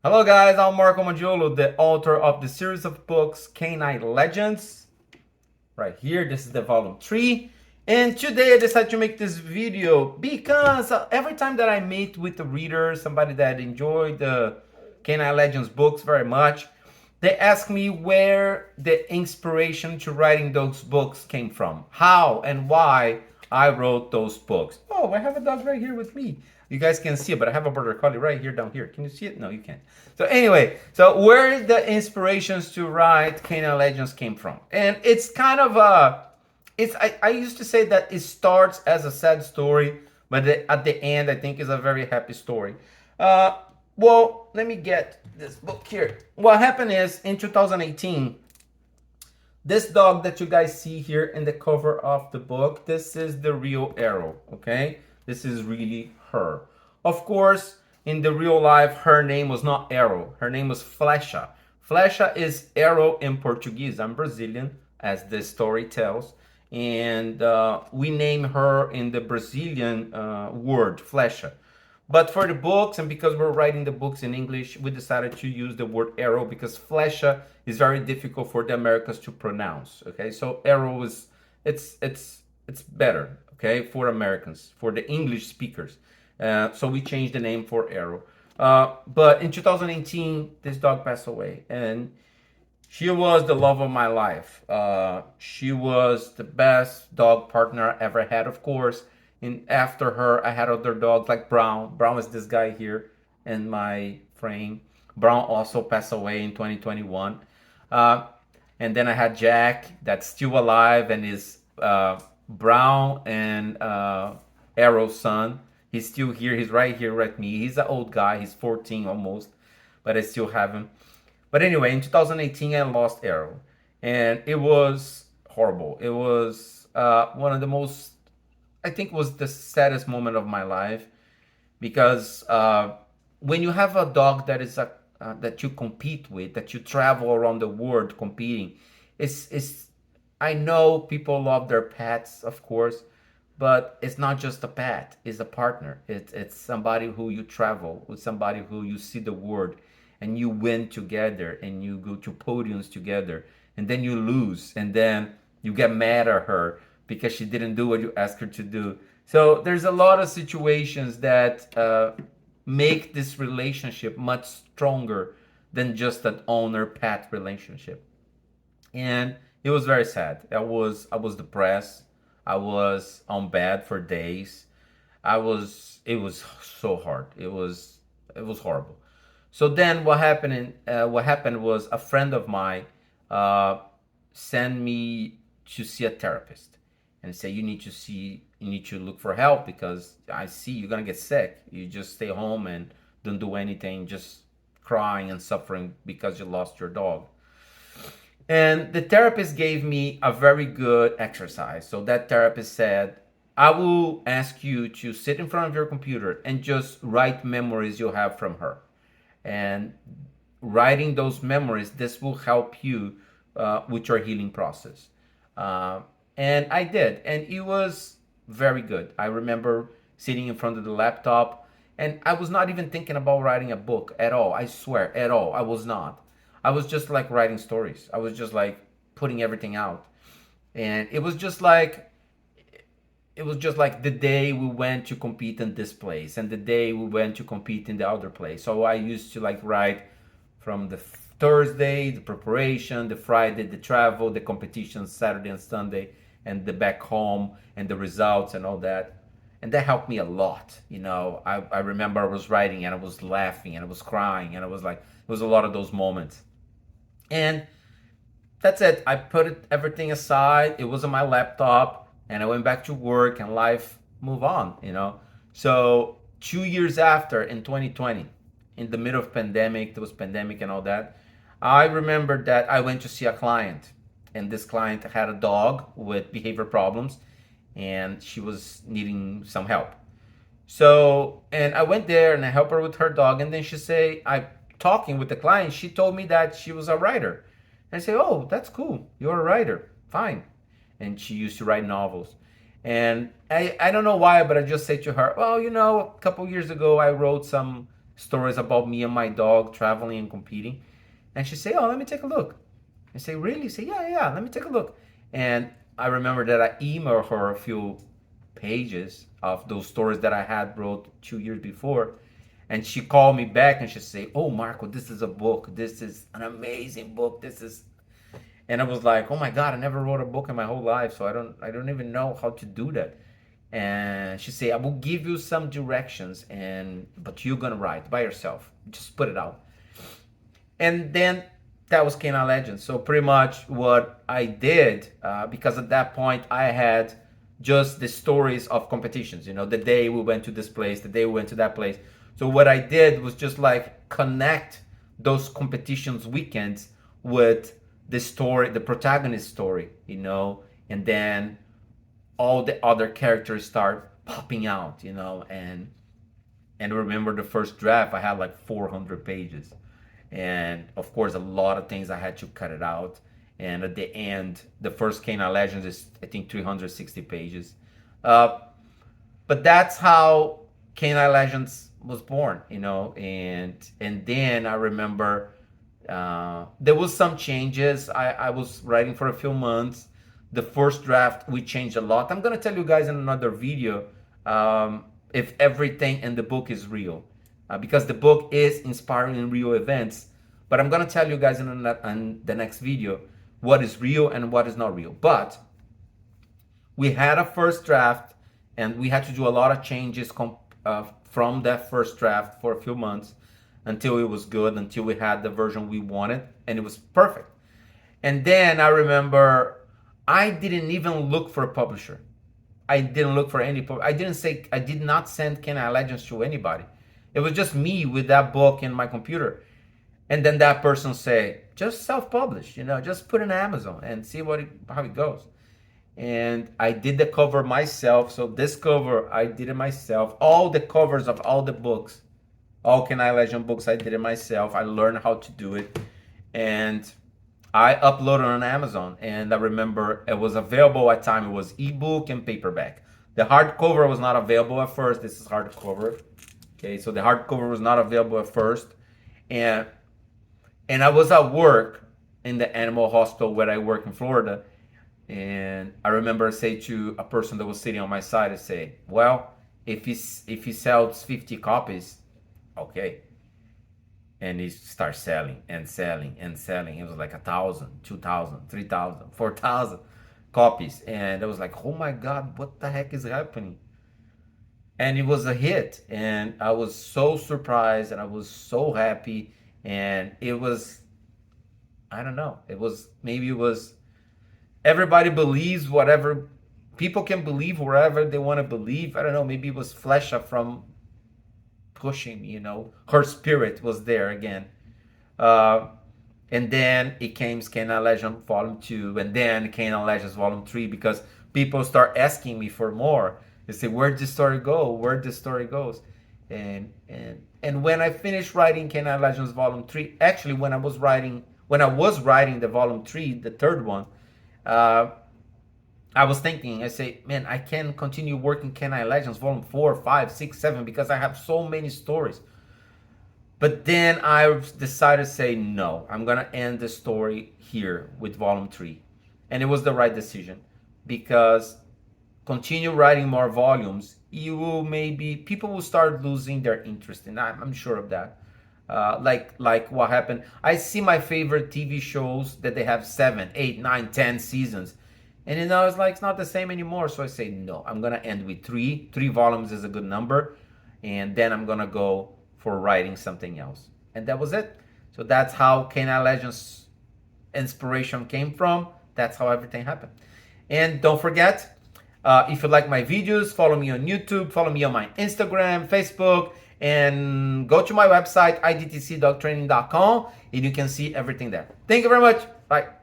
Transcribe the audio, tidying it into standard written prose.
Hello guys, I'm Marco Magiolo, the author of the series of books Canine Legends. Right here, this is the volume 3. And today I decided to make this video because every time that I meet with a reader, somebody that enjoyed the Canine Legends books very much, they ask me where the inspiration to writing those books came from, how and why I wrote those books. Oh, I have a dog right here with me. You guys can see it, but I have a border collie right here down here. Can you see it? No, you can't. So anyway, so where the inspirations to write Canine Legends came from, and it's kind of I used to say that it starts as a sad story, but at the end I think is a very happy story. Uh, well, let me get this book here. What happened is in 2018, this dog that you guys see here in the cover of the book, this is the real Arrow, okay? This is really her. Of course, in the real life, her name was not Arrow. Her name was Flecha. Flecha is arrow in Portuguese. I'm Brazilian, as the story tells. And we name her in the Brazilian word, Flecha. But for the books, and because we're writing the books in English, we decided to use the word arrow because flecha is very difficult for the Americans to pronounce. Okay, so arrow is it's better. Okay, for Americans, for the English speakers. So we changed the name for arrow. But in 2018, this dog passed away, and she was the love of my life. She was the best dog partner I ever had, of course. And after her, I had other dogs like Brown. Brown is this guy here in my frame. Brown also passed away in 2021. Uh, and then I had Jack, that's still alive and is Brown and Arrow's son. He's still here. He's right here with me. He's an old guy. He's 14 almost, but I still have him. But anyway, in 2018, I lost Arrow, and it was horrible. It was one of the most, I think, was the saddest moment of my life because when you have a dog that is a that you compete with, that you travel around the world competing, it's. I know people love their pets, of course, but it's not just a pet; it's a partner. It's somebody who you travel with, somebody who you see the world, and you win together, and you go to podiums together, and then you lose, and then you get mad at her because she didn't do what you asked her to do. So there's a lot of situations that make this relationship much stronger than just an owner pet relationship. And it was very sad. I was depressed. I was on bed for days. It was so hard. It was horrible. So then what happened was a friend of mine uh, sent me to see a therapist and say you need to look for help because I see you're gonna get sick. You just stay home and don't do anything, just crying and suffering because you lost your dog. And the therapist gave me a very good exercise. So that therapist said, I will ask you to sit in front of your computer and just write memories you have from her. And writing those memories, this will help you with your healing process. Uh, and I did. And it was very good. I remember sitting in front of the laptop and I was not even thinking about writing a book at all. I swear, at all. I was not. I was just like writing stories. I was just like putting everything out. And it was just like the day we went to compete in this place and the day we went to compete in the other place. So I used to like write from the Thursday, the preparation, the Friday, the travel, the competition, Saturday and Sunday, and the back home and the results and all that. And that helped me a lot. I remember I was writing and I was laughing and I was crying and I was like, it was a lot of those moments. And that's it. I put everything aside. It was on my laptop, and I went back to work, and life moved on. So 2 years after, in 2020, in the middle of pandemic, there was pandemic and all that. I remember that I went to see a client, and this client had a dog with behavior problems, and she was needing some help. So, and I went there and I helped her with her dog. And then I talking with the client, she told me that she was a writer. And I say, oh, that's cool. You're a writer. Fine. And she used to write novels. And I don't know why, but I just said to her, well, a couple years ago, I wrote stories about me and my dog traveling and competing. And she say, "Oh, let me take a look." I say, "Really?" Say, "Yeah, let me take a look." And I remember that I emailed her a few pages of those stories that I had wrote 2 years before. And she called me back and she say, "Oh, Marco, this is a book. This is an amazing book. This is," and I was like, "Oh my God, I never wrote a book in my whole life, so I don't even know how to do that." And she said, "I will give you some directions, but you're gonna write by yourself. Just put it out." And then that was Canine Legends. So pretty much what I did, because at that point I had just the stories of competitions. The day we went to this place, the day we went to that place. So what I did was just like connect those competitions weekends with the story, the protagonist story, and then all the other characters start popping out, and remember the first draft, I had like 400 pages. And of course, a lot of things I had to cut it out. And at the end, the first Canine Legends is, I think, 360 pages. But that's how Canine Legends was born, and then I remember there was some changes. I was writing for a few months. The first draft, we changed a lot. I'm going to tell you guys in another video if everything in the book is real. Because the book is inspiring in real events. But I'm going to tell you guys in the next video what is real and what is not real. But we had a first draft, and we had to do a lot of changes from that first draft for a few months until it was good, until we had the version we wanted, and it was perfect. And then I remember I didn't even look for a publisher. I didn't look for any I did not send Canine Legends to anybody. It was just me with that book in my computer. And then that person say, just self-publish, just put it in Amazon and see how it goes. And I did the cover myself. So this cover, I did it myself. All the covers of all the books, all Canine Legend books, I did it myself. I learned how to do it. And I uploaded on Amazon. And I remember it was available at time. It was ebook and paperback. The hardcover was not available at first. This is hardcover. Okay, so the hardcover was not available at first. And I was at work in the animal hospital where I work in Florida. And I remember I say to a person that was sitting on my side, I say, "Well, if he sells 50 copies, okay." And he starts selling and selling and selling. It was like 1,000, 2,000, 3,000, 4,000 copies. And I was like, "Oh my God, what the heck is happening?" And it was a hit. And I was so surprised and I was so happy. And it was, I don't know, everybody believes whatever, people can believe wherever they want to believe. I don't know, maybe it was Flesha from pushing, her spirit was there again. And then it came Canine Legends Volume 2, and then Canine Legends Volume 3, because people start asking me for more. They say, "Where'd this story go? Where this story goes?" And when I finished writing Canine Legends Volume 3, actually when I was writing the Volume 3, the third one, I was thinking, I say, "Man, I can continue working Canine Legends Volume 4, 5, 6, 7, because I have so many stories." But then I decided to say, no, I'm going to end the story here with Volume 3. And it was the right decision, because continue writing more volumes, people will start losing their interest, and I'm sure of that. Like what happened. I see my favorite TV shows that they have 7, 8, 9, 10 seasons. And it's like, it's not the same anymore. So I say, no, I'm going to end with 3. 3 volumes is a good number. And then I'm going to go for writing something else. And that was it. So that's how Canine Legends inspiration came from. That's how everything happened. And don't forget, if you like my videos, follow me on YouTube, follow me on my Instagram, Facebook, and go to my website, idtcdogtraining.com, and you can see everything there. Thank you very much. Bye.